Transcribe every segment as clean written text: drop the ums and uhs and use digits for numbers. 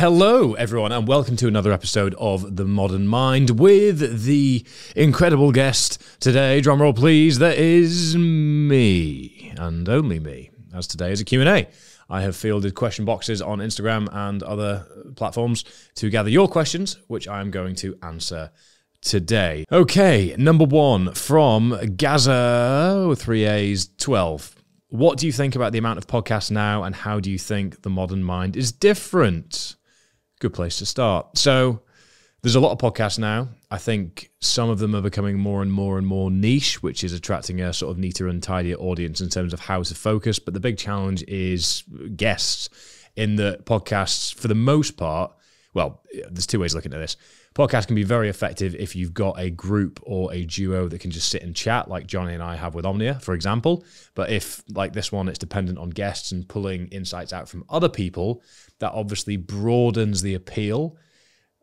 Hello, everyone, and welcome to another episode of The Modern Mind with the incredible guest today. Drumroll, please. That is me, and only me, as today is a Q&A. I have fielded question boxes on Instagram and other platforms to gather your questions, which I am going to answer today. Okay, number one from Gaza, 3A's 12. What do you think about the amount of podcasts now, and how do you think The Modern Mind is different? Good place to start. So there's a lot of podcasts now. I think some of them are becoming more and more niche, which is attracting a sort of neater and tidier audience in terms of how to focus. But the big challenge is guests, in that podcasts, for the most part, well, there's two ways of looking at this. Podcasts can be very effective if you've got a group or a duo that can just sit and chat, like Johnny and I have with Omnia, for example. But if, like this one, it's dependent on guests and pulling insights out from other people, that obviously broadens the appeal,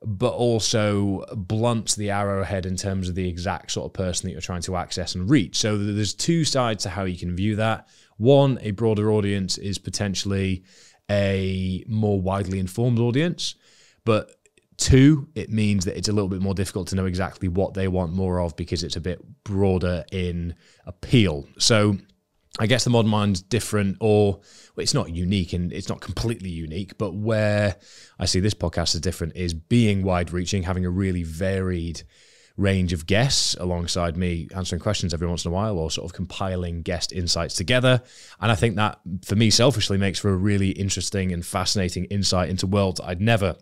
but also blunts the arrowhead in terms of the exact sort of person that you're trying to access and reach. So there's two sides to how you can view that. One, a broader audience is potentially a more widely informed audience, but two, it means that it's a little bit more difficult to know exactly what they want more of because it's a bit broader in appeal. So I guess The Modern Mind's different, or well, it's not unique and it's not completely unique, but where I see this podcast as different is being wide-reaching, having a really varied range of guests alongside me answering questions every once in a while, or sort of compiling guest insights together. And I think that, for me, selfishly makes for a really interesting and fascinating insight into worlds I'd never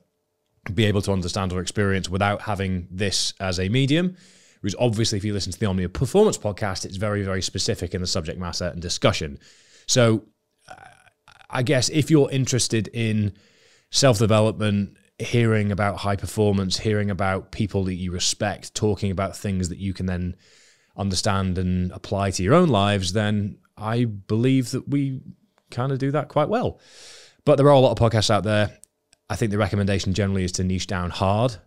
be able to understand or experience without having this as a medium. Because obviously, if you listen to the Omnia Performance podcast, it's very, very specific in the subject matter and discussion. So I guess if you're interested in self-development, hearing about high performance, hearing about people that you respect, talking about things that you can then understand and apply to your own lives, then I believe that we kind of do that quite well. But there are a lot of podcasts out there. I think the recommendation generally is to niche down hard.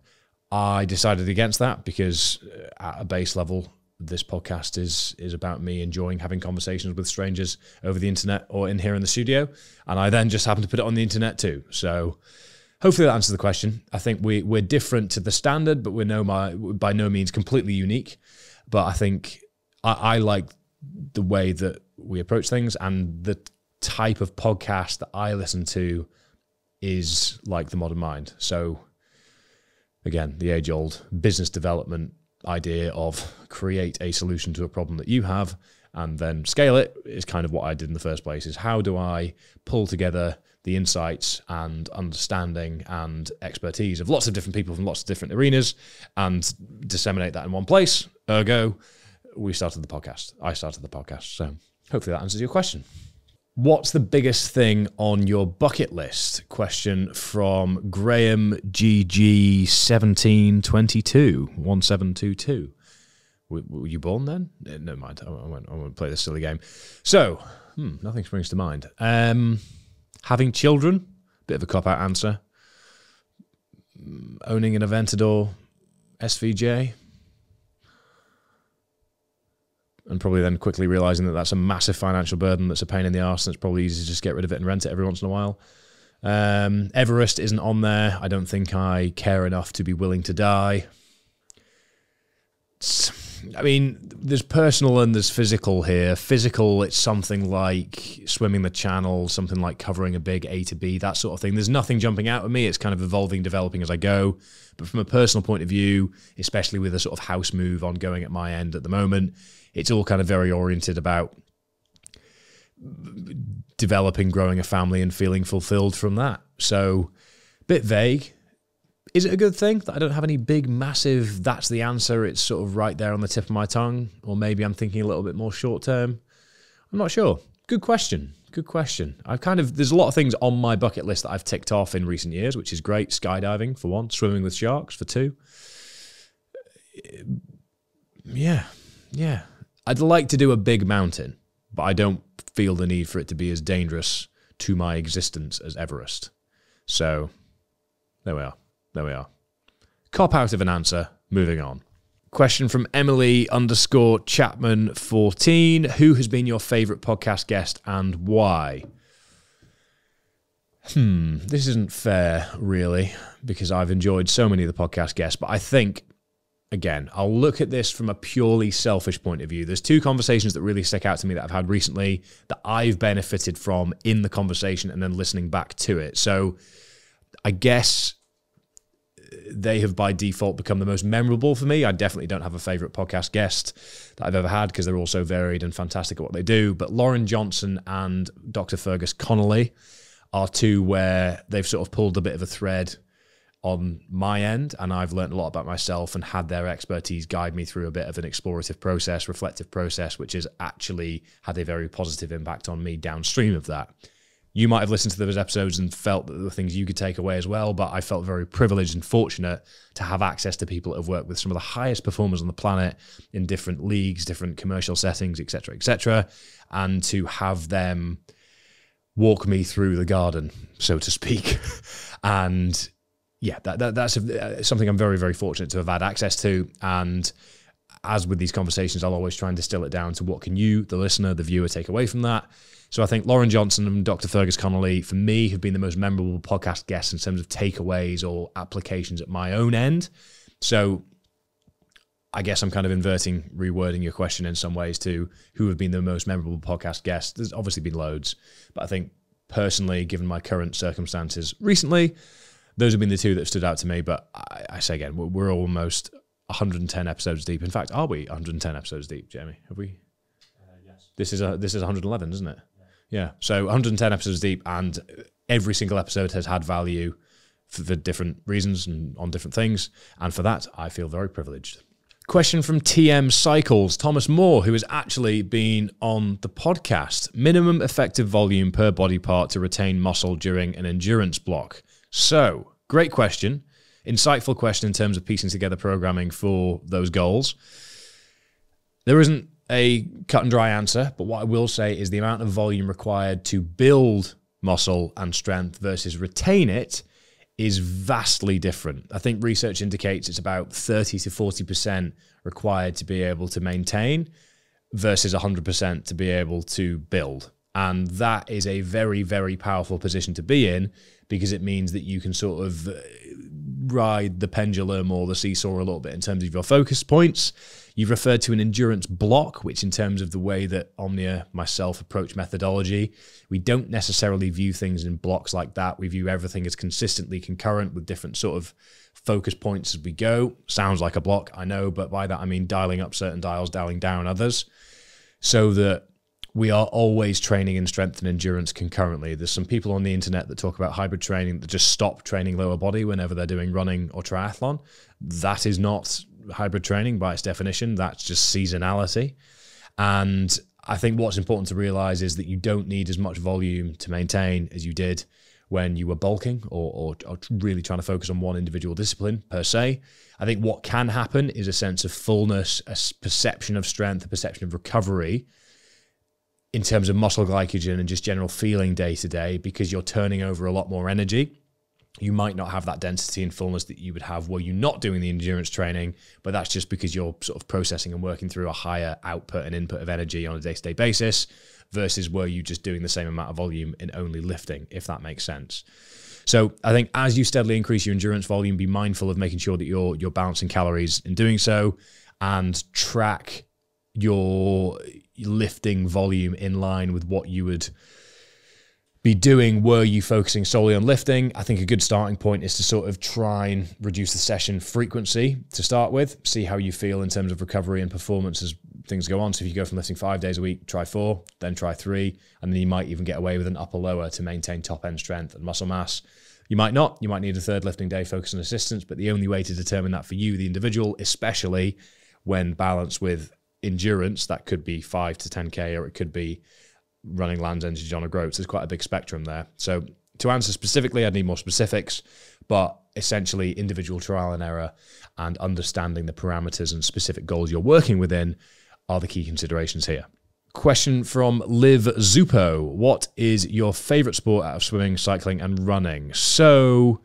I decided against that because at a base level, this podcast is about me enjoying having conversations with strangers over the internet or in here in the studio. And I then just happen to put it on the internet too. So hopefully that answers the question. I think we're different to the standard, but we're by no means completely unique. But I think I like the way that we approach things, and the type of podcast that I listen to is like The Modern Mind. So again, the age-old business development idea of create a solution to a problem that you have and then scale it is kind of what I did in the first place, is how do I pull together the insights and understanding and expertise of lots of different people from lots of different arenas and disseminate that in one place. Ergo, we started the podcast. I started the podcast. So hopefully that answers your question. What's the biggest thing on your bucket list? Question from Graham GG 1722 1722. Were you born then? Never mind. I won't play this silly game. So, nothing springs to mind. Having children, bit of a cop-out answer. Owning an Aventador SVJ. And probably then quickly realizing that that's a massive financial burden that's a pain in the arse, and it's probably easy to just get rid of it and rent it every once in a while. Everest isn't on there. I don't think I care enough to be willing to die. I mean, there's personal and there's physical here. Physical, it's something like swimming the channel, something like covering a big A to B, that sort of thing. There's nothing jumping out at me. It's kind of evolving, developing as I go. But from a personal point of view, especially with a sort of house move ongoing at my end at the moment, it's all kind of very oriented about developing, growing a family and feeling fulfilled from that. So, a bit vague. Is it a good thing that I don't have any big, massive, that's the answer, it's sort of right there on the tip of my tongue? Or maybe I'm thinking a little bit more short term? I'm not sure. Good question. Good question. There's a lot of things on my bucket list that I've ticked off in recent years, which is great. Skydiving, for one. Swimming with sharks, for two. Yeah. I'd like to do a big mountain, but I don't feel the need for it to be as dangerous to my existence as Everest. So, there we are. Cop out of an answer. Moving on. Question from Emily_Chapman14. Who has been your favourite podcast guest and why? This isn't fair, really, because I've enjoyed so many of the podcast guests, but I think, again, I'll look at this from a purely selfish point of view. There's two conversations that really stick out to me that I've had recently that I've benefited from in the conversation and then listening back to it. So I guess they have by default become the most memorable for me. I definitely don't have a favorite podcast guest that I've ever had because they're all so varied and fantastic at what they do. But Lauren Johnson and Dr. Fergus Connolly are two where they've sort of pulled a bit of a thread on my end, and I've learned a lot about myself and had their expertise guide me through a bit of an explorative process, reflective process, which has actually had a very positive impact on me downstream of that. You might have listened to those episodes and felt that there were things you could take away as well, but I felt very privileged and fortunate to have access to people that have worked with some of the highest performers on the planet in different leagues, different commercial settings, etc., and to have them walk me through the garden, so to speak. And yeah, that's something I'm very, very fortunate to have had access to. And as with these conversations, I'll always try and distill it down to what can you, the listener, the viewer, take away from that. So I think Lauren Johnson and Dr. Fergus Connolly, for me, have been the most memorable podcast guests in terms of takeaways or applications at my own end. So I guess I'm kind of rewording your question in some ways to who have been the most memorable podcast guests. There's obviously been loads, but I think personally, given my current circumstances recently, those have been the two that stood out to me. But I say again, we're almost 110 episodes deep. In fact, are we 110 episodes deep, Jamie? Have we? Yes. This is 111, isn't it? Yeah. So 110 episodes deep, and every single episode has had value for different reasons and on different things. And for that, I feel very privileged. Question from TM Cycles, Thomas Moore, who has actually been on the podcast. Minimum effective volume per body part to retain muscle during an endurance block. So, great question. Insightful question in terms of piecing together programming for those goals. There isn't a cut and dry answer, but what I will say is the amount of volume required to build muscle and strength versus retain it is vastly different. I think research indicates it's about 30 to 40% required to be able to maintain versus 100% to be able to build. And that is a very, very powerful position to be in, because it means that you can sort of ride the pendulum or the seesaw a little bit in terms of your focus points. You've referred to an endurance block, which in terms of the way that Omnia, myself, approach methodology, we don't necessarily view things in blocks like that. We view everything as consistently concurrent with different sort of focus points as we go. Sounds like a block, I know, but by that I mean dialing up certain dials, dialing down others, so that we are always training in strength and endurance concurrently. There's some people on the internet that talk about hybrid training that just stop training lower body whenever they're doing running or triathlon. That is not hybrid training by its definition. That's just seasonality. And I think what's important to realize is that you don't need as much volume to maintain as you did when you were bulking or really trying to focus on one individual discipline per se. I think what can happen is a sense of fullness, a perception of strength, a perception of recovery in terms of muscle glycogen and just general feeling day to day, because you're turning over a lot more energy. You might not have that density and fullness that you would have were you not doing the endurance training, but that's just because you're sort of processing and working through a higher output and input of energy on a day-to-day basis versus were you just doing the same amount of volume in only lifting, if that makes sense. So I think as you steadily increase your endurance volume, be mindful of making sure that you're balancing calories in doing so, and track your lifting volume in line with what you would be doing were you focusing solely on lifting. I think a good starting point is to sort of try and reduce the session frequency to start with, see how you feel in terms of recovery and performance as things go on. So if you go from lifting 5 days a week, try 4, then try 3, and then you might even get away with an upper lower to maintain top end strength and muscle mass. You might not. You might need a third lifting day focus on assistance, but the only way to determine that for you, the individual, especially when balanced with endurance, that could be 5 to 10K, or it could be running Land's End to John O'Groats. There's quite a big spectrum there. So to answer specifically, I'd need more specifics, but essentially individual trial and error and understanding the parameters and specific goals you're working within are the key considerations here. Question from Liv Zupo. What is your favorite sport out of swimming, cycling, and running? So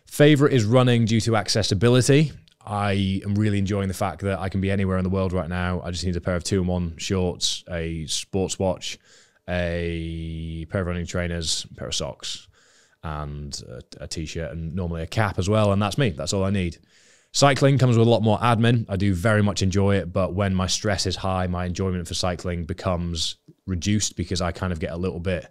favorite is running due to accessibility. I am really enjoying the fact that I can be anywhere in the world right now. I just need a pair of 2-in-1 shorts, a sports watch, a pair of running trainers, a pair of socks, and a t-shirt and normally a cap as well, and that's me. That's all I need. Cycling comes with a lot more admin. I do very much enjoy it, but when my stress is high, my enjoyment for cycling becomes reduced because I kind of get a little bit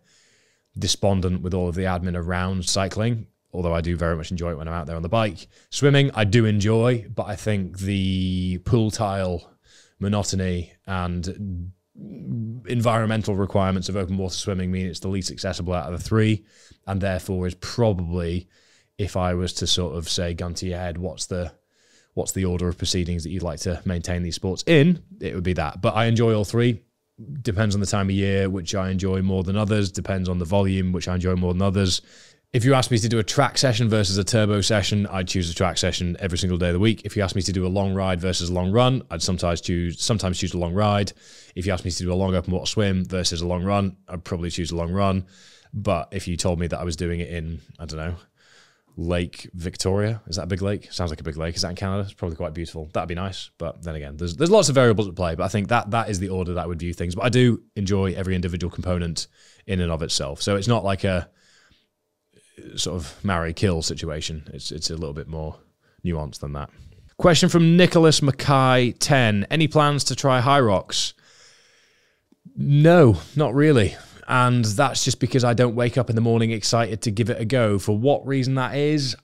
despondent with all of the admin around cycling, although I do very much enjoy it when I'm out there on the bike. Swimming, I do enjoy, but I think the pool tile monotony and environmental requirements of open water swimming mean it's the least accessible out of the three, and therefore is probably, if I was to sort of say, gun to your head, what's the order of proceedings that you'd like to maintain these sports in, it would be that. But I enjoy all three. Depends on the time of year, which I enjoy more than others. Depends on the volume, which I enjoy more than others. If you ask me to do a track session versus a turbo session, I'd choose a track session every single day of the week. If you ask me to do a long ride versus a long run, I'd sometimes choose a long ride. If you ask me to do a long open water swim versus a long run, I'd probably choose a long run. But if you told me that I was doing it in, I don't know, Lake Victoria, is that a big lake? Sounds like a big lake. Is that in Canada? It's probably quite beautiful. That'd be nice. But then again, there's lots of variables at play, but I think that is the order that I would view things. But I do enjoy every individual component in and of itself. So it's not like a sort of marry-kill situation. It's a little bit more nuanced than that. Question from Nicholas Mackay 10. Any plans to try Hyrox? No, not really. And that's just because I don't wake up in the morning excited to give it a go. For what reason that is,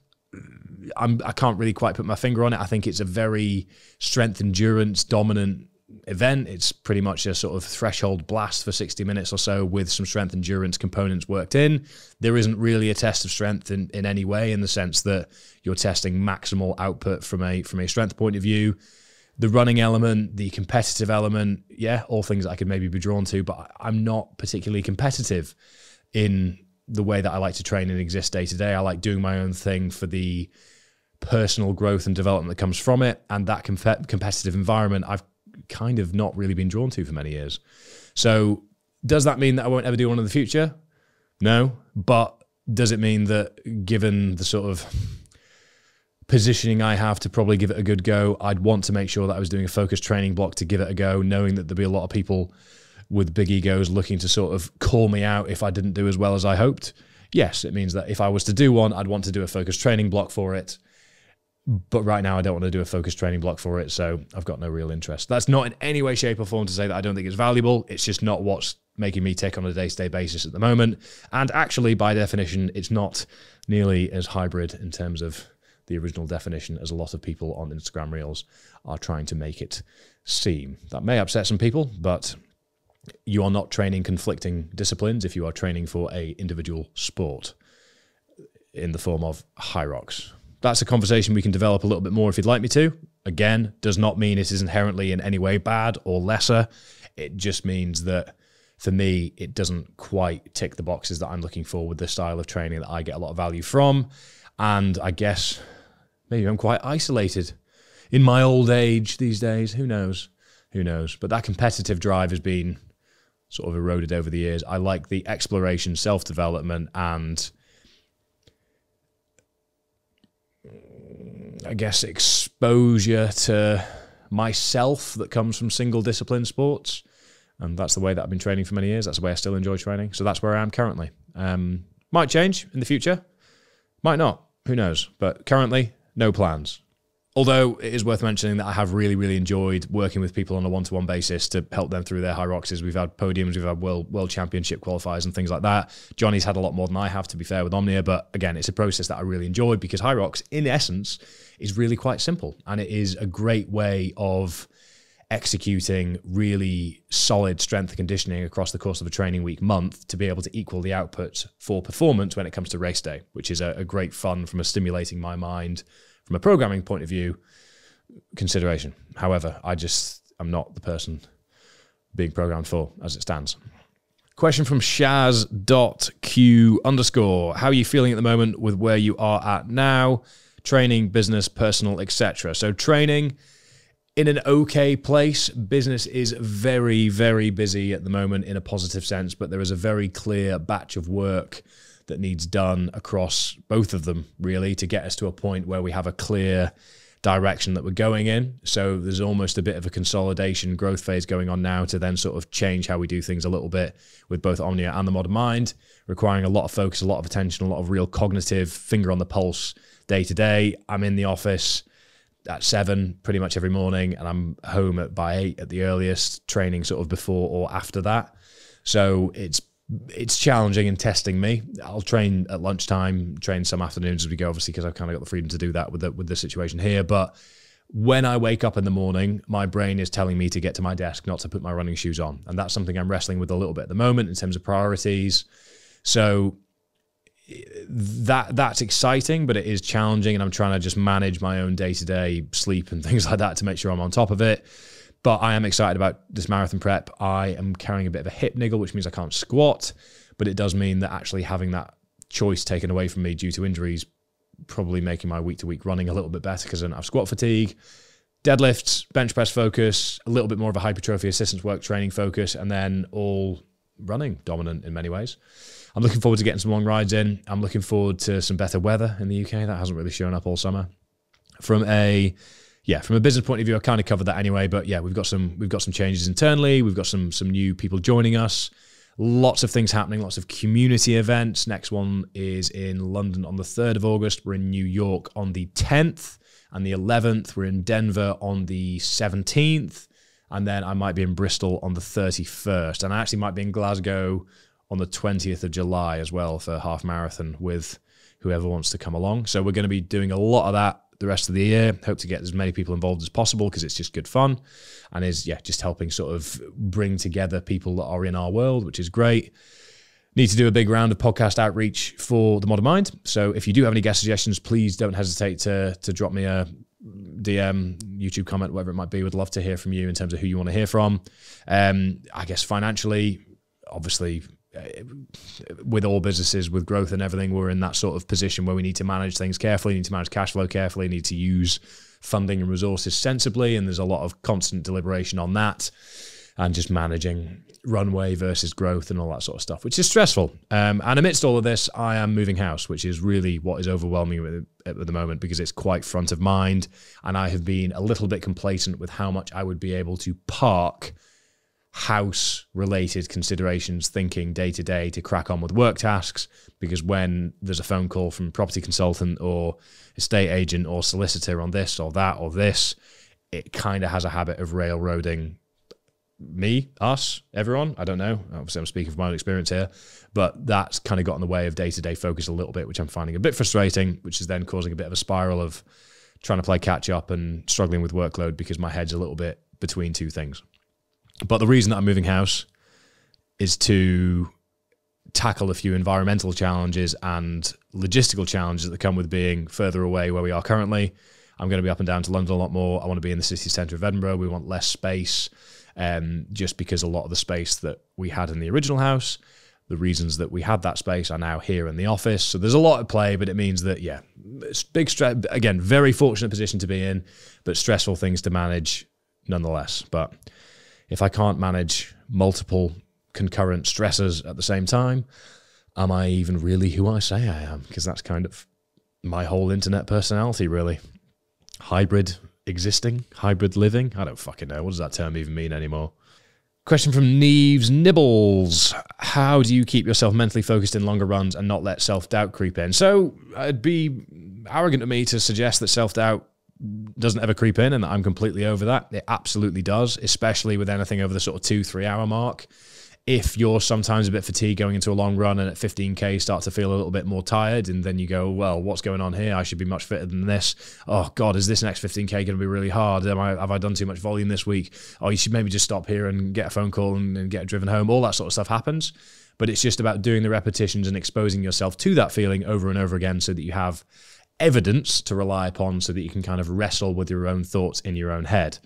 I can't really quite put my finger on it. I think it's a very strength endurance dominant event. It's pretty much a sort of threshold blast for 60 minutes or so with some strength endurance components worked in. There isn't really a test of strength in any way, in the sense that you're testing maximal output from a strength point of view. The running element, the competitive element, yeah, all things that I could maybe be drawn to, but I'm not particularly competitive in the way that I like to train and exist day to day. I like doing my own thing for the personal growth and development that comes from it, and that competitive environment I've kind of not really been drawn to for many years. So does that mean that I won't ever do one in the future? No. But does it mean that, given the sort of positioning I have to probably give it a good go, I'd want to make sure that I was doing a focused training block to give it a go, knowing that there'd be a lot of people with big egos looking to sort of call me out if I didn't do as well as I hoped? Yes, it means that if I was to do one, I'd want to do a focused training block for it. But right now I don't want to do a focused training block for it, so I've got no real interest. That's not in any way, shape or form to say that I don't think it's valuable. It's just not what's making me tick on a day-to-day basis at the moment. And actually, by definition, it's not nearly as hybrid in terms of the original definition as a lot of people on Instagram Reels are trying to make it seem. That may upset some people, but you are not training conflicting disciplines if you are training for a individual sport in the form of Hyrox. That's a conversation we can develop a little bit more if you'd like me to. Again, does not mean it is inherently in any way bad or lesser. It just means that, for me, it doesn't quite tick the boxes that I'm looking for with the style of training that I get a lot of value from. And I guess maybe I'm quite isolated in my old age these days. Who knows? Who knows? But that competitive drive has been sort of eroded over the years. I like the exploration, self-development, and I guess exposure to myself that comes from single discipline sports. And that's the way that I've been training for many years. That's the way I still enjoy training. So that's where I am currently. Might change in the future. Might not. Who knows? But currently, no plans. Although it is worth mentioning that I have really, really enjoyed working with people on a one-to-one basis to help them through their Hyroxes. We've had podiums, we've had world championship qualifiers and things like that. Johnny's had a lot more than I have, to be fair, with Omnia. But again, it's a process that I really enjoy because Hyrox, in essence, is really quite simple. And it is a great way of executing really solid strength and conditioning across the course of a training week month to be able to equal the output for performance when it comes to race day, which is a great fun from a stimulating my mind, from a programming point of view, consideration. However, I'm not the person being programmed for as it stands. Question from Shaz.q_. How are you feeling at the moment with where you are at now? Training, business, personal, etc. So training, in an okay place. Business is very, very busy at the moment in a positive sense, but there is a very clear batch of work that needs done across both of them, really, to get us to a point where we have a clear direction that we're going in. So there's almost a bit of a consolidation growth phase going on now to then sort of change how we do things a little bit with both Omnia and the Modern Mind, requiring a lot of focus, a lot of attention, a lot of real cognitive finger on the pulse day to day. I'm in the office at 7 pretty much every morning, and I'm home by 8 at the earliest, training sort of before or after that. So it's challenging and testing me. I'll train at lunchtime, train some afternoons as we go, obviously, because I've kind of got the freedom to do that with the situation here. But when I wake up in the morning, my brain is telling me to get to my desk, not to put my running shoes on. And that's something I'm wrestling with a little bit at the moment in terms of priorities. So that's exciting, but it is challenging, and I'm trying to just manage my own day-to-day sleep and things like that to make sure I'm on top of it. But I am excited about this marathon prep. I am carrying a bit of a hip niggle, which means I can't squat, but it does mean that actually having that choice taken away from me due to injuries, probably making my week-to-week running a little bit better because I don't have squat fatigue. Deadlifts, bench press focus, a little bit more of a hypertrophy assistance work training focus, and then all running dominant in many ways. I'm looking forward to getting some long rides in. I'm looking forward to some better weather in the UK. That hasn't really shown up all summer. From a business point of view, I kind of covered that anyway, but yeah, we've got some changes internally. We've got some new people joining us. Lots of things happening, lots of community events. Next one is in London on the 3rd of August. We're in New York on the 10th and the 11th. We're in Denver on the 17th. And then I might be in Bristol on the 31st. And I actually might be in Glasgow on the 20th of July as well for a half marathon with whoever wants to come along. So we're going to be doing a lot of that the rest of the year. Hope to get as many people involved as possible because it's just good fun and is just helping sort of bring together people that are in our world, which is great. Need to do a big round of podcast outreach for the Modern Mind. So if you do have any guest suggestions, please don't hesitate to drop me a DM, YouTube comment, whatever it might be. Would love to hear from you in terms of who you want to hear from. I guess financially, obviously, with all businesses, with growth and everything, we're in that sort of position where we need to manage things carefully, need to manage cash flow carefully, need to use funding and resources sensibly, and there's a lot of constant deliberation on that and just managing runway versus growth and all that sort of stuff, which is stressful. And amidst all of this, I am moving house, which is really what is overwhelming me at the moment because it's quite front of mind, and I have been a little bit complacent with how much I would be able to park house-related considerations, thinking day-to-day to crack on with work tasks, because when there's a phone call from a property consultant or estate agent or solicitor on this or that or this, it kind of has a habit of railroading me, us, everyone. I don't know. Obviously, I'm speaking from my own experience here, but that's kind of got in the way of day-to-day focus a little bit, which I'm finding a bit frustrating, which is then causing a bit of a spiral of trying to play catch-up and struggling with workload because my head's a little bit between two things. But the reason that I'm moving house is to tackle a few environmental challenges and logistical challenges that come with being further away where we are currently. I'm going to be up and down to London a lot more. I want to be in the city centre of Edinburgh. We want less space, just because a lot of the space that we had in the original house, the reasons that we had that space are now here in the office. So there's a lot at play, but it means that, it's big stress. Again, very fortunate position to be in, but stressful things to manage nonetheless. But if I can't manage multiple concurrent stressors at the same time, am I even really who I say I am? Because that's kind of my whole internet personality, really. Hybrid existing, hybrid living. I don't fucking know. What does that term even mean anymore? Question from Neves Nibbles. How do you keep yourself mentally focused in longer runs and not let self-doubt creep in? So it'd be arrogant of me to suggest that self-doubt doesn't ever creep in and that I'm completely over that. It absolutely does, especially with anything over the sort of 2-3 hour mark. If you're sometimes a bit fatigued going into a long run and at 15K start to feel a little bit more tired, and then you go, well, what's going on here? I should be much fitter than this. Oh God, is this next 15K going to be really hard? Have I done too much volume this week? Oh, you should maybe just stop here and get a phone call and get driven home. All that sort of stuff happens. But it's just about doing the repetitions and exposing yourself to that feeling over and over again so that you have evidence to rely upon, so that you can kind of wrestle with your own thoughts in your own head.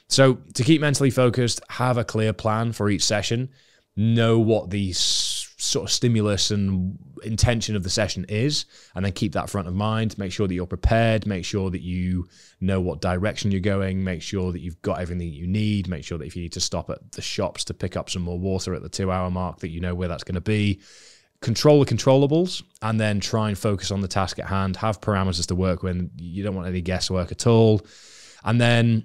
So to keep mentally focused, have a clear plan for each session. Know what the sort of stimulus and intention of the session is, and then keep that front of mind. Make sure that you're prepared. Make sure that you know what direction you're going. Make sure that you've got everything that you need. Make sure that if you need to stop at the shops to pick up some more water at the 2 hour mark, that you know where that's going to be. control the controllables and then try and focus on the task at hand, have parameters to work with. You don't want any guesswork at all. And then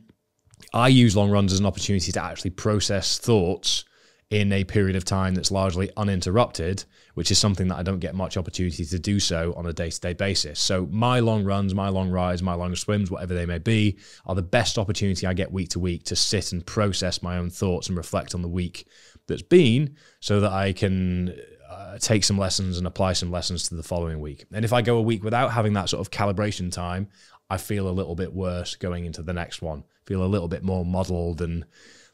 I use long runs as an opportunity to actually process thoughts in a period of time that's largely uninterrupted, which is something that I don't get much opportunity to do so on a day-to-day basis. So my long runs, my long rides, my long swims, whatever they may be, are the best opportunity I get week to week to sit and process my own thoughts and reflect on the week that's been, so that I can take some lessons and apply some lessons to the following week. And if I go a week without having that sort of calibration time, I feel a little bit worse going into the next one. Feel a little bit more muddled and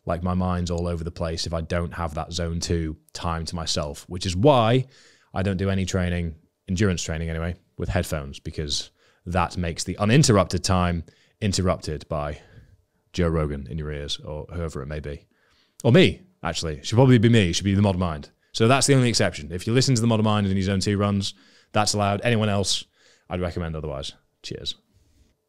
like my mind's all over the place if I don't have that zone 2 time to myself, which is why I don't do any training, endurance training anyway, with headphones, because that makes the uninterrupted time interrupted by Joe Rogan in your ears or whoever it may be. Or me, actually. It should probably be me. It should be the Modern Mind. So that's the only exception. If you listen to the Modern Mind and your zone 2 runs, that's allowed. Anyone else, I'd recommend otherwise. Cheers.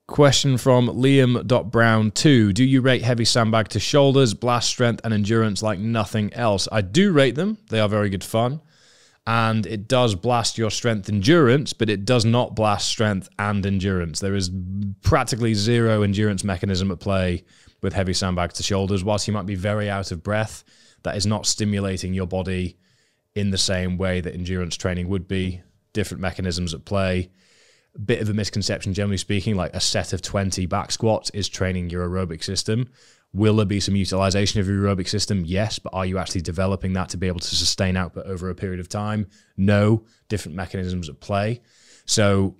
Question from Liam.Brown2. Do you rate heavy sandbag to shoulders, blast strength, and endurance like nothing else? I do rate them. They are very good fun. And it does blast your strength endurance, but it does not blast strength and endurance. There is practically zero endurance mechanism at play with heavy sandbags to shoulders. Whilst you might be very out of breath, that is not stimulating your body in the same way that endurance training would be. Different mechanisms at play. Bit of a misconception, generally speaking, like a set of 20 back squats is training your aerobic system. Will there be some utilization of your aerobic system? Yes, but are you actually developing that to be able to sustain output over a period of time? No, different mechanisms at play. So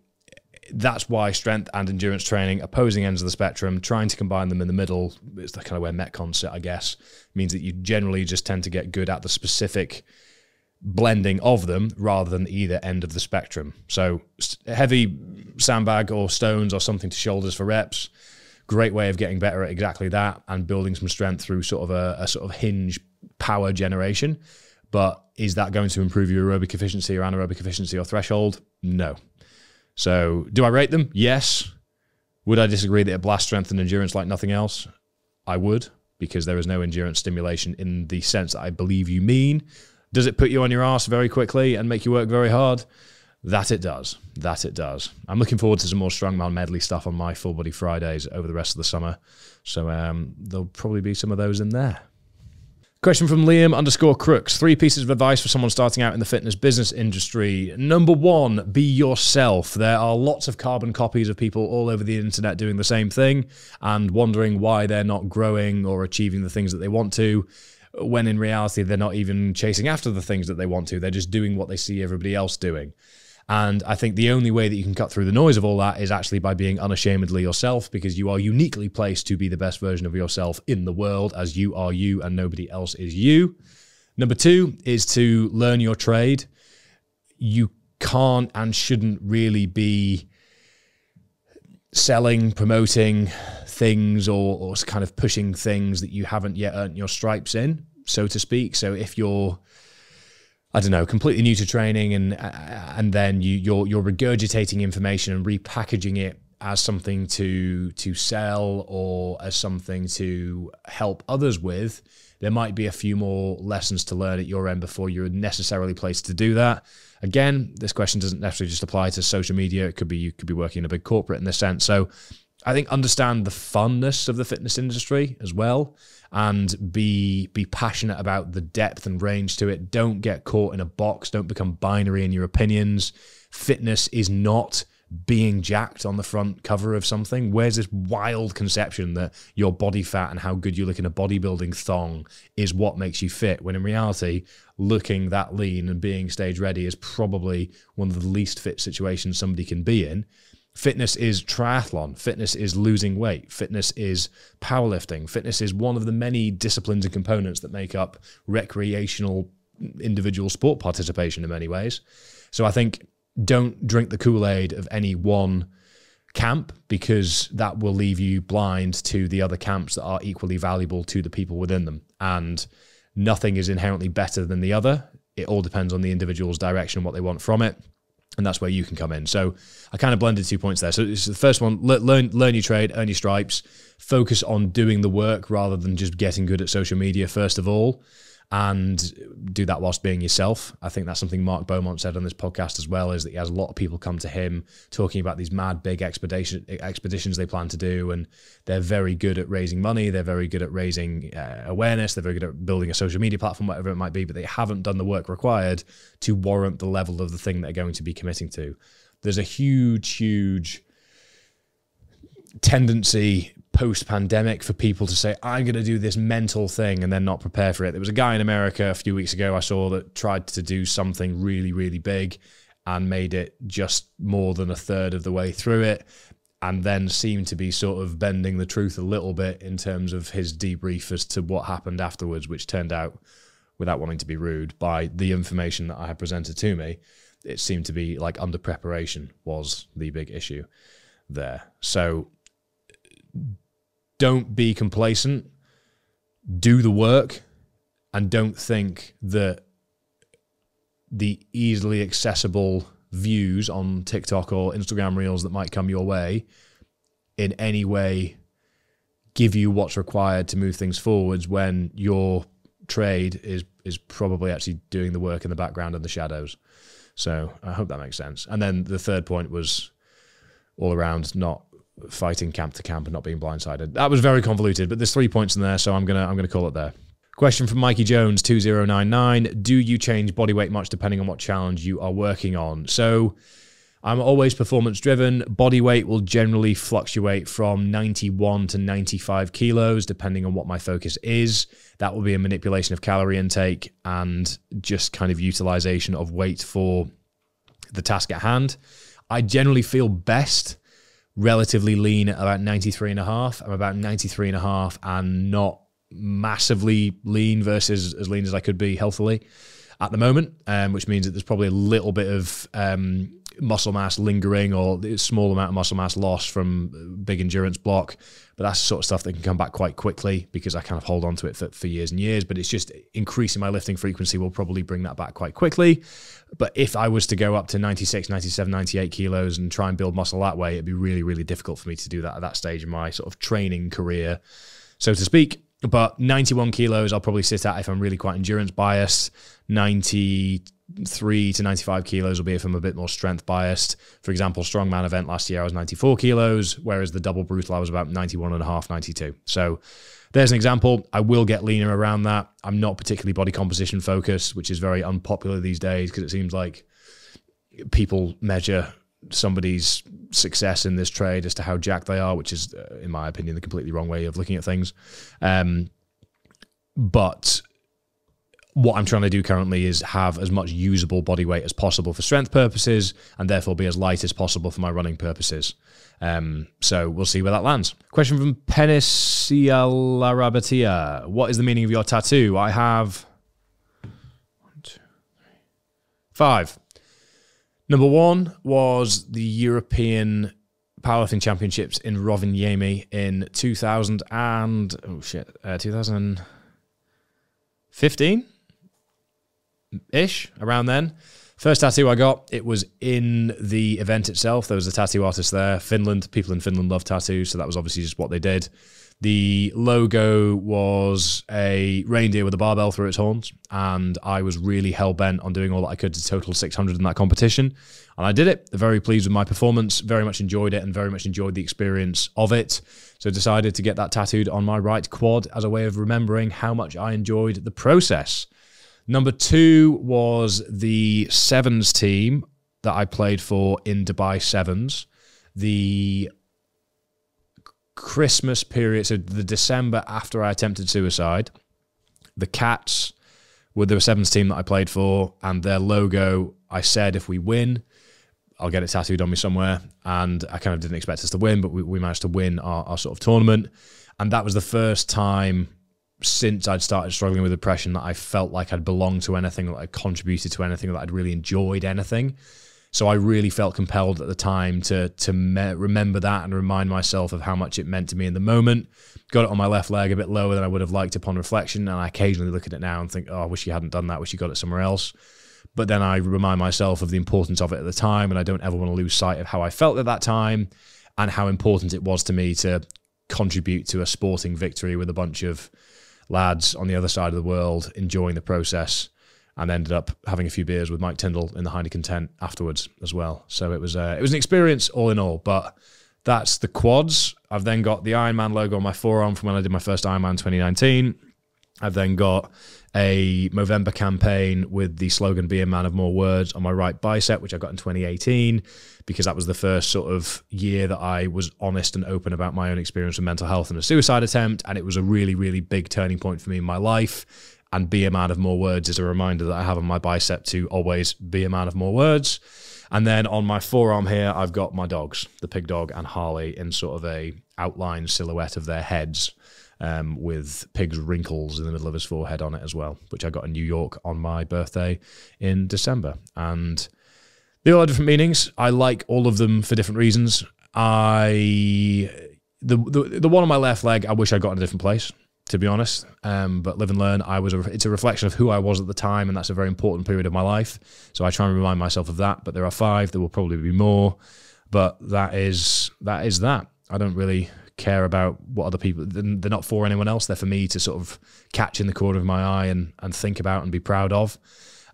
that's why strength and endurance training, opposing ends of the spectrum, trying to combine them in the middle, it's the kind of where Metcons sit, I guess, means that you generally just tend to get good at the specific blending of them rather than either end of the spectrum. So heavy sandbag or stones or something to shoulders for reps, great way of getting better at exactly that and building some strength through sort of a sort of hinge power generation. But is that going to improve your aerobic efficiency or anaerobic efficiency or threshold? No. So do I rate them? Yes. Would I disagree that it blasts strength and endurance like nothing else? I would, because there is no endurance stimulation in the sense that I believe you mean. Does it put you on your ass very quickly and make you work very hard? That it does. That it does. I'm looking forward to some more strongman medley stuff on my Full Body Fridays over the rest of the summer. So there'll probably be some of those in there. Question from Liam_Crooks. 3 pieces of advice for someone starting out in the fitness business industry. Number 1, be yourself. There are lots of carbon copies of people all over the internet doing the same thing and wondering why they're not growing or achieving the things that they want to, when in reality they're not even chasing after the things that they want to. They're just doing what they see everybody else doing. And I think the only way that you can cut through the noise of all that is actually by being unashamedly yourself, because you are uniquely placed to be the best version of yourself in the world, as you are you and nobody else is you. Number 2 is to learn your trade. You can't and shouldn't really be selling, promoting things or kind of pushing things that you haven't yet earned your stripes in, so to speak. So if you're, I don't know, completely new to training and then you're regurgitating information and repackaging it as something to sell or as something to help others with, there might be a few more lessons to learn at your end before you're necessarily placed to do that. Again, this question doesn't necessarily just apply to social media. It could be you could be working in a big corporate in this sense. So I think understand the funness of the fitness industry as well, and be passionate about the depth and range to it. Don't get caught in a box. Don't become binary in your opinions. Fitness is not being jacked on the front cover of something. Where's this wild conception that your body fat and how good you look in a bodybuilding thong is what makes you fit, when in reality, looking that lean and being stage ready is probably one of the least fit situations somebody can be in. Fitness is triathlon. Fitness is losing weight. Fitness is powerlifting. Fitness is one of the many disciplines and components that make up recreational individual sport participation in many ways. So I think don't drink the Kool-Aid of any one camp, because that will leave you blind to the other camps that are equally valuable to the people within them. And nothing is inherently better than the other. It all depends on the individual's direction and what they want from it. And that's where you can come in. So I kind of blended 2 points there. So this is the first one, learn your trade, earn your stripes, focus on doing the work rather than just getting good at social media first of all. and do that whilst being yourself. I think that's something Mark Beaumont said on this podcast as well, is that he has a lot of people come to him talking about these mad big expeditions they plan to do, and they're very good at raising money, they're very good at raising awareness, they're very good at building a social media platform, whatever it might be, but they haven't done the work required to warrant the level of the thing they're going to be committing to. There's a huge tendency post-pandemic for people to say, I'm going to do this mental thing, and then not prepare for it. There was a guy in America a few weeks ago I saw that tried to do something really big and made it just more than a third of the way through it, and then seemed to be sort of bending the truth a little bit in terms of his debrief as to what happened afterwards, which turned out, without wanting to be rude, by the information that I had presented to me, it seemed to be like under preparation was the big issue there. So don't be complacent, do the work, and don't think that the easily accessible views on TikTok or Instagram Reels that might come your way in any way give you what's required to move things forwards, when your trade is probably actually doing the work in the background and the shadows. So I hope that makes sense. And then the third point was all around not fighting camp to camp and not being blindsided. That was very convoluted, but there's 3 points in there, so I'm gonna call it there. Question from Mikey Jones 2099: do you change body weight much depending on what challenge you are working on? So I'm always performance driven. Body weight will generally fluctuate from 91 to 95 kilos depending on what my focus is. That will be a manipulation of calorie intake and just kind of utilization of weight for the task at hand. I generally feel best relatively lean at about 93.5. I'm about 93.5 and not massively lean versus as lean as I could be healthily at the moment, which means that there's probably a little bit of muscle mass lingering, or a small amount of muscle mass loss from big endurance block. But that's the sort of stuff that can come back quite quickly because I kind of hold on to it for years and years. But it's just increasing my lifting frequency will probably bring that back quite quickly. But if I was to go up to 96, 97, 98 kilos and try and build muscle that way, it'd be really difficult for me to do that at that stage in my sort of training career, so to speak. But 91 kilos I'll probably sit at if I'm really quite endurance biased. 93 to 95 kilos will be if I'm a bit more strength biased. For example, strongman event last year I was 94 kilos, whereas the double brutal I was about 91.5, 92. So there's an example. I will get leaner around that. I'm not particularly body composition focused, which is very unpopular these days because it seems like people measure somebody's success in this trade as to how jacked they are, which is, in my opinion, the completely wrong way of looking at things. But what I'm trying to do currently is have as much usable body weight as possible for strength purposes and therefore be as light as possible for my running purposes. So we'll see where that lands. Question from Penisia Larabatia. What is the meaning of your tattoo? I have 1, 2, 3, 5. Number 1 was the European Powerlifting Championships in Rovaniemi in 2015-ish, around then. First tattoo I got, it was in the event itself. There was a tattoo artist there. Finland, people in Finland love tattoos, so that was obviously just what they did. The logo was a reindeer with a barbell through its horns, and I was really hell-bent on doing all that I could to total 600 in that competition, and I did it. Very pleased with my performance, very much enjoyed it, and very much enjoyed the experience of it, so decided to get that tattooed on my right quad as a way of remembering how much I enjoyed the process. Number 2 was the Sevens team that I played for in Dubai Sevens. The Christmas period, so the December after I attempted suicide, the Cats were the Sevens team that I played for, and their logo, I said, if we win, I'll get it tattooed on me somewhere, and I kind of didn't expect us to win, but we managed to win our sort of tournament, and that was the first time since I'd started struggling with depression that I felt like I'd belonged to anything, that I'd contributed to anything, that I'd really enjoyed anything. So I really felt compelled at the time to remember that and remind myself of how much it meant to me in the moment. Got it on my left leg a bit lower than I would have liked upon reflection, and I occasionally look at it now and think, oh, I wish you hadn't done that, wish you got it somewhere else. But then I remind myself of the importance of it at the time, and I don't ever want to lose sight of how I felt at that time and how important it was to me to contribute to a sporting victory with a bunch of lads on the other side of the world enjoying the process, and ended up having a few beers with Mike Tyndall in the Heineken tent afterwards as well. So it was an experience all in all. But that's the quads. I've then got the Ironman logo on my forearm from when I did my first Ironman 2019. I've then got a Movember campaign with the slogan "Be a Man of More Words" on my right bicep, which I got in 2018, because that was the first sort of year that I was honest and open about my own experience with mental health and a suicide attempt. And it was a really, really big turning point for me in my life. And "Be a Man of More Words" is a reminder that I have on my bicep to always be a man of more words. And then on my forearm here, I've got my dogs, the Pig Dog and Harley, in sort of a outline silhouette of their heads, with Pig's wrinkles in the middle of his forehead on it as well, which I got in New York on my birthday in December. And they all have different meanings. I like all of them for different reasons. The one on my left leg, I wish I got in a different place, to be honest. But live and learn. It's a reflection of who I was at the time, and that's a very important period of my life. So I try and remind myself of that. But there are 5. There will probably be more. But that is that. I don't really care about what other people. They're not for anyone else. They're for me to sort of catch in the corner of my eye and think about and be proud of.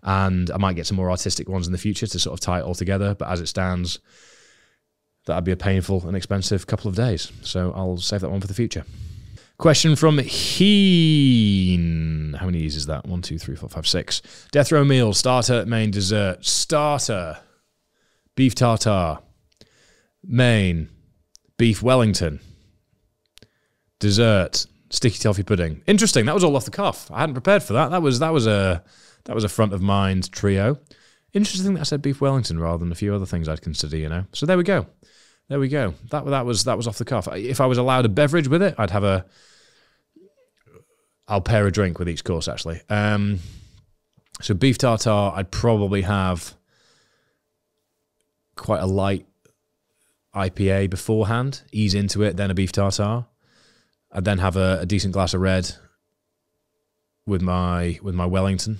And I might get some more artistic ones in the future to sort of tie it all together. But as it stands, that'd be a painful and expensive couple of days. So I'll save that one for the future. Question from Heen. How many E's is that? 1, 2, 3, 4, 5, 6. Death row meal, starter, main, dessert. Starter, beef tartare. Main, beef Wellington. Dessert, sticky toffee pudding. Interesting. That was all off the cuff. I hadn't prepared for that. That was a front of mind trio. Interesting that I said beef Wellington rather than a few other things I'd consider, you know. So there we go. There we go. That was off the cuff. If I was allowed a beverage with it, I'll pair a drink with each course, actually. So beef tartare, I'd probably have quite a light IPA beforehand, ease into it, then a beef tartare. I'd then have a decent glass of red with my Wellington.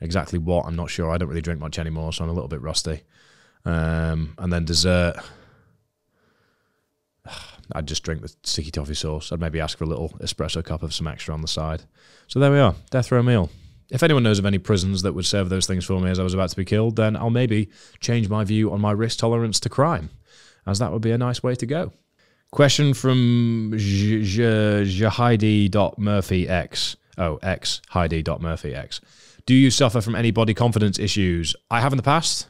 Exactly what, I'm not sure. I don't really drink much anymore, so I'm a little bit rusty. And then dessert, I'd just drink the sticky toffee sauce. I'd maybe ask for a little espresso cup of some extra on the side. So there we are, death row meal. If anyone knows of any prisons that would serve those things for me as I was about to be killed, then I'll maybe change my view on my risk tolerance to crime, as that would be a nice way to go. Question from Heidi.murphyx. Oh, X, Heidi.murphyx. Do you suffer from any body confidence issues? I have in the past,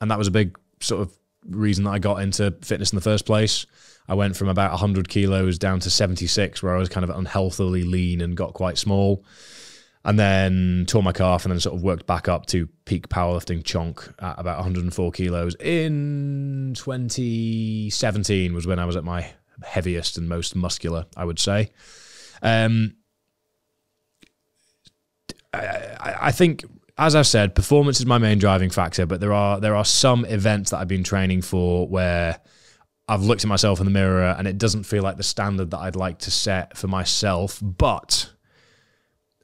and that was a big sort of reason that I got into fitness in the first place. I went from about 100 kilos down to 76, where I was kind of unhealthily lean and got quite small. And then tore my calf and then sort of worked back up to peak powerlifting chunk at about 104 kilos. In 2017 was when I was at my heaviest and most muscular, I would say. I think, as I've said, performance is my main driving factor, but there are some events that I've been training for where I've looked at myself in the mirror and it doesn't feel like the standard that I'd like to set for myself, but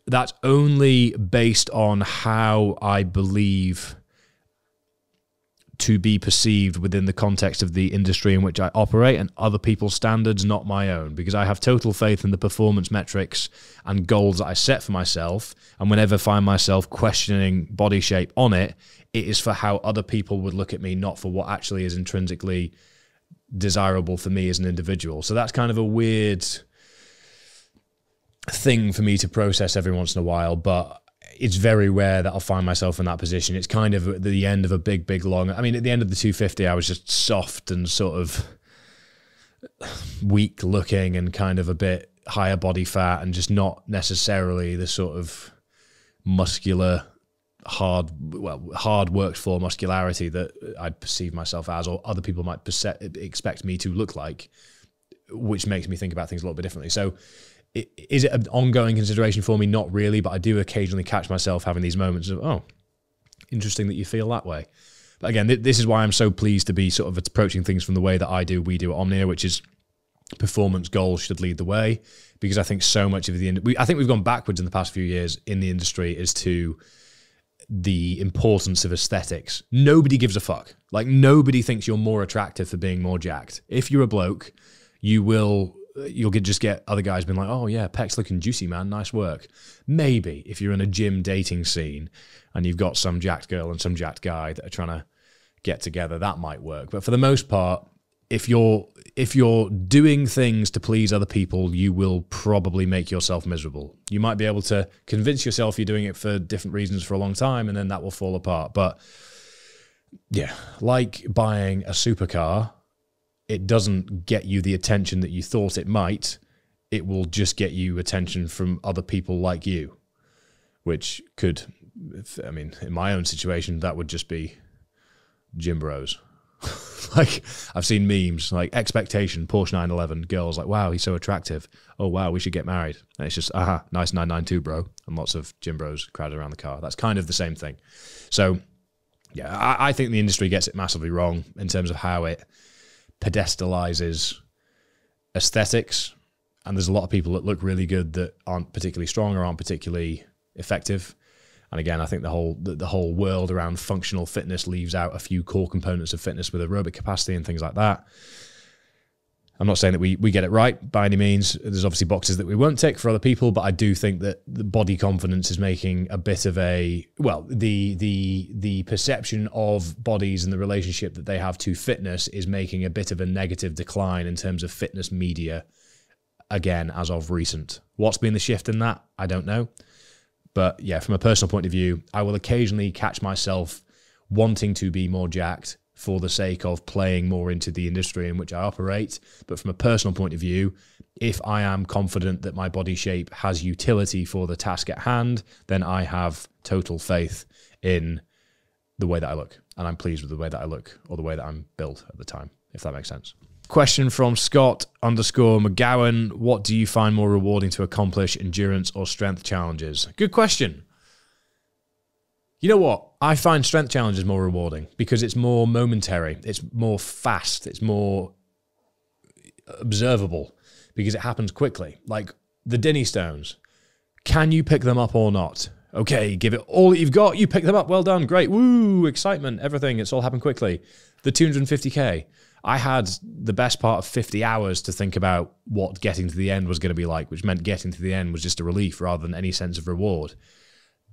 that's only based on how I believe to be perceived within the context of the industry in which I operate and other people's standards, not my own, because I have total faith in the performance metrics and goals that I set for myself. And whenever I find myself questioning body shape on it, it is for how other people would look at me, not for what actually is intrinsically desirable for me as an individual. So that's kind of a weird thing for me to process every once in a while, but it's very rare that I'll find myself in that position. It's kind of at the end of a big, long... I mean, at the end of the 250, I was just soft and sort of weak looking and kind of a bit higher body fat and just not necessarily the sort of muscular, hard worked for muscularity that I'd perceive myself as, or other people might expect me to look like, which makes me think about things a little bit differently. So is it an ongoing consideration for me? Not really, but I do occasionally catch myself having these moments of, oh, interesting that you feel that way. But again, this is why I'm so pleased to be sort of approaching things from the way that we do at Omnia, which is performance goals should lead the way, because I think so much of I think we've gone backwards in the past few years in the industry as to the importance of aesthetics. Nobody gives a fuck. Like, nobody thinks you're more attractive for being more jacked. If you're a bloke, you will just get other guys being like, oh yeah, pecs looking juicy, man, nice work. Maybe if you're in a gym dating scene and you've got some jacked girl and some jacked guy that are trying to get together, that might work. But for the most part, if you're doing things to please other people, you will probably make yourself miserable. You might be able to convince yourself you're doing it for different reasons for a long time, and then that will fall apart. But yeah, like buying a supercar, it doesn't get you the attention that you thought it might. It will just get you attention from other people like you, which could, I mean, in my own situation, that would just be gym bros. Like, I've seen memes like expectation, Porsche 911, girls like, wow, he's so attractive. Oh, wow, we should get married. And it's just, nice 992, bro. And lots of gym bros crowded around the car. That's kind of the same thing. So, yeah, I think the industry gets it massively wrong in terms of how it pedestalizes aesthetics. And there's a lot of people that look really good that aren't particularly strong or aren't particularly effective. And again, I think the whole world around functional fitness leaves out a few core components of fitness with aerobic capacity and things like that. I'm not saying that we get it right by any means. There's obviously boxes that we won't tick for other people, but I do think that the body confidence is making a bit of a, well, the perception of bodies and the relationship that they have to fitness is making a bit of a negative decline in terms of fitness media, again, as of recent. What's been the shift in that? I don't know. But yeah, from a personal point of view, I will occasionally catch myself wanting to be more jacked for the sake of playing more into the industry in which I operate. But from a personal point of view, if I am confident that my body shape has utility for the task at hand, then I have total faith in the way that I look. And I'm pleased with the way that I look, or the way that I'm built at the time, if that makes sense. Question from Scott_McGowan. What do you find more rewarding to accomplish, endurance or strength challenges? Good question. You know what? I find strength challenges more rewarding because it's more momentary. It's more fast. It's more observable because it happens quickly. Like the Dinny Stones. Can you pick them up or not? Okay, give it all that you've got. You pick them up. Well done. Great. Woo, excitement, everything. It's all happened quickly. The 250K. I had the best part of 50 hours to think about what getting to the end was going to be like, which meant getting to the end was just a relief rather than any sense of reward.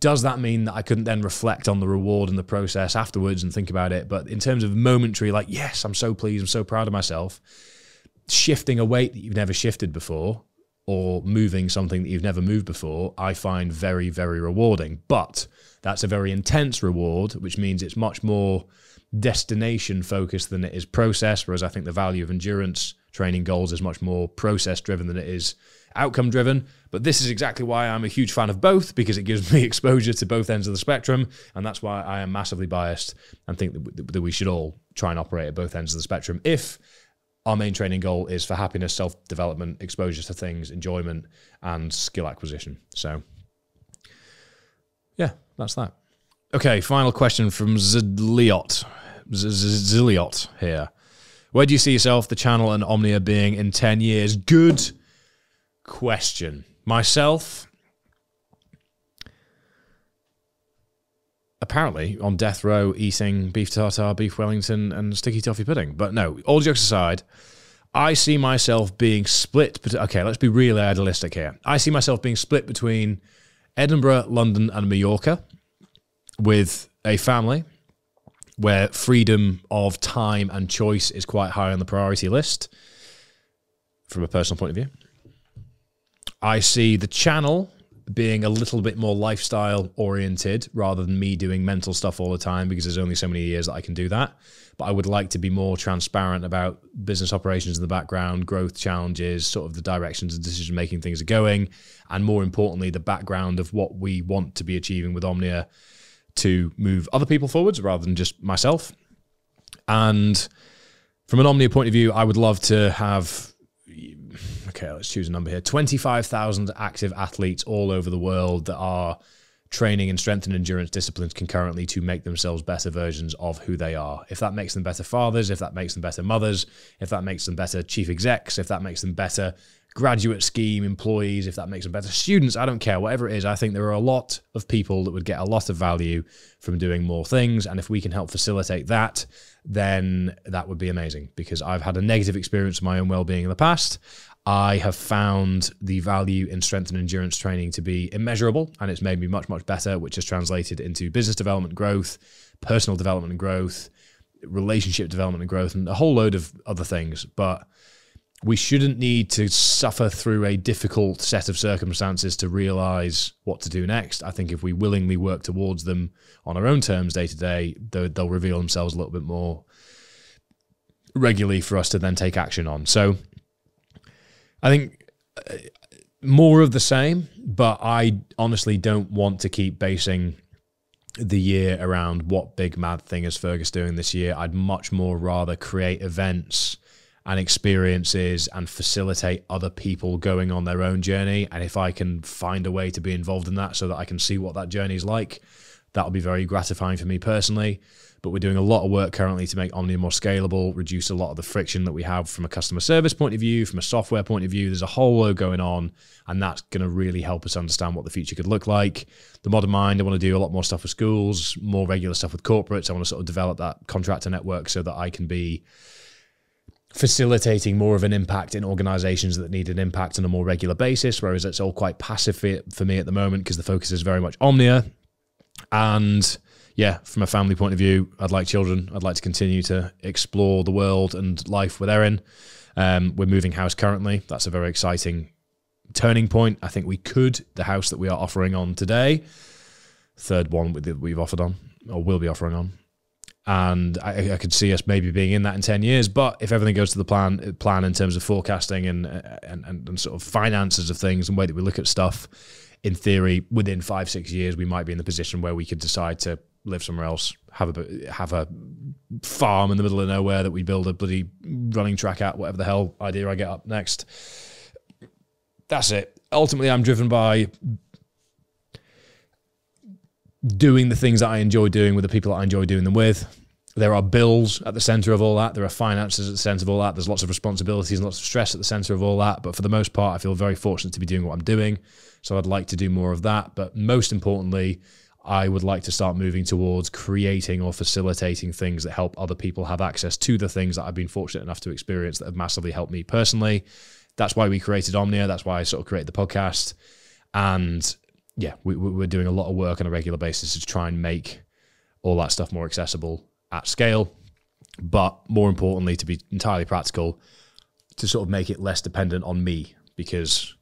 Does that mean that I couldn't then reflect on the reward and the process afterwards and think about it? But in terms of momentary, like, yes, I'm so pleased, I'm so proud of myself, shifting a weight that you've never shifted before or moving something that you've never moved before, I find very, very rewarding. But that's a very intense reward, which means it's much more destination focused than it is process, whereas I think the value of endurance training goals is much more process driven than it is outcome driven. But this is exactly why I'm a huge fan of both, because it gives me exposure to both ends of the spectrum, and that's why I am massively biased and think that we should all try and operate at both ends of the spectrum if our main training goal is for happiness, self-development, exposure to things, enjoyment, and skill acquisition. So yeah, that's that. Okay, final question from Ziliot here. Where do you see yourself, the channel, and Omnia being in 10 years? Good question. Myself, apparently on death row eating beef tartare, beef Wellington, and sticky toffee pudding. But no, all jokes aside, I see myself being split. Okay, let's be really idealistic here. I see myself being split between Edinburgh, London, and Mallorca, with a family where freedom of time and choice is quite high on the priority list from a personal point of view. I see the channel being a little bit more lifestyle oriented rather than me doing mental stuff all the time, because there's only so many years that I can do that. But I would like to be more transparent about business operations in the background, growth challenges, sort of the directions and decision-making things are going, and more importantly, the background of what we want to be achieving with Omnia to move other people forwards rather than just myself. And from an Omnia point of view, I would love to have, okay, let's choose a number here, 25,000 active athletes all over the world that are training in strength and endurance disciplines concurrently to make themselves better versions of who they are. If that makes them better fathers, if that makes them better mothers, if that makes them better chief execs, if that makes them better graduate scheme employees, if that makes them better students, I don't care, whatever it is. I think there are a lot of people that would get a lot of value from doing more things, and if we can help facilitate that, then that would be amazing, because I've had a negative experience of my own well-being in the past. I have found the value in strength and endurance training to be immeasurable, and it's made me much, much better, which has translated into business development growth, personal development and growth, relationship development and growth, and a whole load of other things. But we shouldn't need to suffer through a difficult set of circumstances to realize what to do next. I think if we willingly work towards them on our own terms day to day, they'll reveal themselves a little bit more regularly for us to then take action on. So I think more of the same, but I honestly don't want to keep basing the year around what big mad thing is Fergus doing this year. I'd much more rather create events and experiences and facilitate other people going on their own journey. And if I can find a way to be involved in that so that I can see what that journey is like, that'll be very gratifying for me personally. But we're doing a lot of work currently to make Omnia more scalable, reduce a lot of the friction that we have from a customer service point of view, from a software point of view. There's a whole load going on, and that's going to really help us understand what the future could look like. The Modern Mind, I want to do a lot more stuff with schools, more regular stuff with corporates. I want to sort of develop that contractor network so that I can be facilitating more of an impact in organizations that need an impact on a more regular basis, whereas it's all quite passive for me at the moment because the focus is very much Omnia. And yeah, from a family point of view, I'd like children. I'd like to continue to explore the world and life with Erin. We're moving house currently. That's a very exciting turning point. I think the house that we are offering on today, third one that we've offered on, or will be offering on. And I could see us maybe being in that in 10 years. But if everything goes to the plan in terms of forecasting and sort of finances of things and the way that we look at stuff, in theory, within 5-6 years, we might be in the position where we could decide to live somewhere else, have a farm in the middle of nowhere that we build a bloody running track at, whatever the hell idea I get up next. That's it. Ultimately, I'm driven by doing the things that I enjoy doing with the people that I enjoy doing them with. There are bills at the center of all that. There are finances at the center of all that. There's lots of responsibilities and lots of stress at the center of all that. But for the most part, I feel very fortunate to be doing what I'm doing. So I'd like to do more of that. But most importantly, I would like to start moving towards creating or facilitating things that help other people have access to the things that I've been fortunate enough to experience that have massively helped me personally. That's why we created Omnia. That's why I sort of created the podcast. And yeah, we're doing a lot of work on a regular basis to try and make all that stuff more accessible at scale, but more importantly, to be entirely practical, to sort of make it less dependent on me, because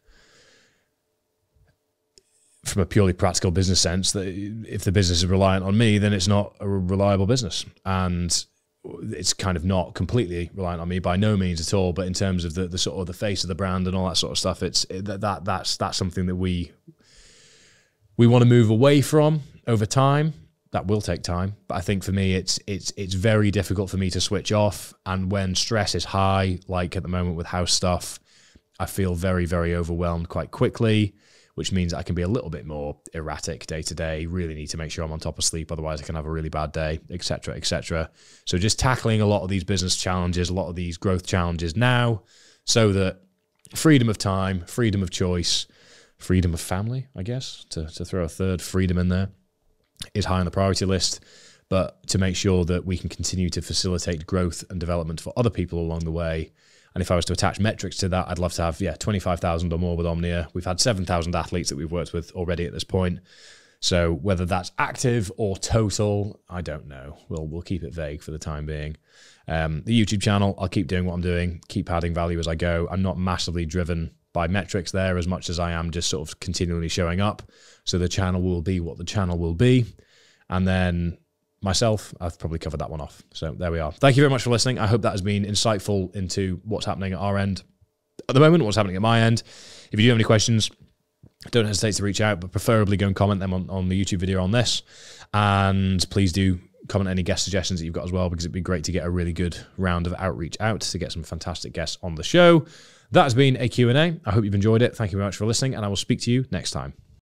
from a purely practical business sense, that if the business is reliant on me, then it's not a reliable business. And it's kind of not completely reliant on me by no means at all, but in terms of the sort of the face of the brand and all that sort of stuff, that's something that we want to move away from over time. That will take time, but I think for me, it's very difficult for me to switch off. And when stress is high, like at the moment with house stuff, I feel very, very overwhelmed quite quickly, which means I can be a little bit more erratic day to day. Really need to make sure I'm on top of sleep, otherwise I can have a really bad day, etc., etc. So just tackling a lot of these business challenges, a lot of these growth challenges now, so that freedom of time, freedom of choice, freedom of family, I guess, to throw a third freedom in there, is high on the priority list, but to make sure that we can continue to facilitate growth and development for other people along the way. And if I was to attach metrics to that, I'd love to have, 25,000 or more with Omnia. We've had 7,000 athletes that we've worked with already at this point. So whether that's active or total, I don't know. We'll keep it vague for the time being. The YouTube channel, I'll keep doing what I'm doing, keep adding value as I go. I'm not massively driven by metrics there as much as I am just sort of continually showing up. So the channel will be what the channel will be. And then myself, I've probably covered that one off. So there we are. Thank you very much for listening. I hope that has been insightful into what's happening at our end at the moment, what's happening at my end. If you do have any questions, don't hesitate to reach out, but preferably go and comment them on the YouTube video on this. And please do comment any guest suggestions that you've got as well, because it'd be great to get a really good round of outreach out to get some fantastic guests on the show. That has been a Q&A. I hope you've enjoyed it. Thank you very much for listening, and I will speak to you next time.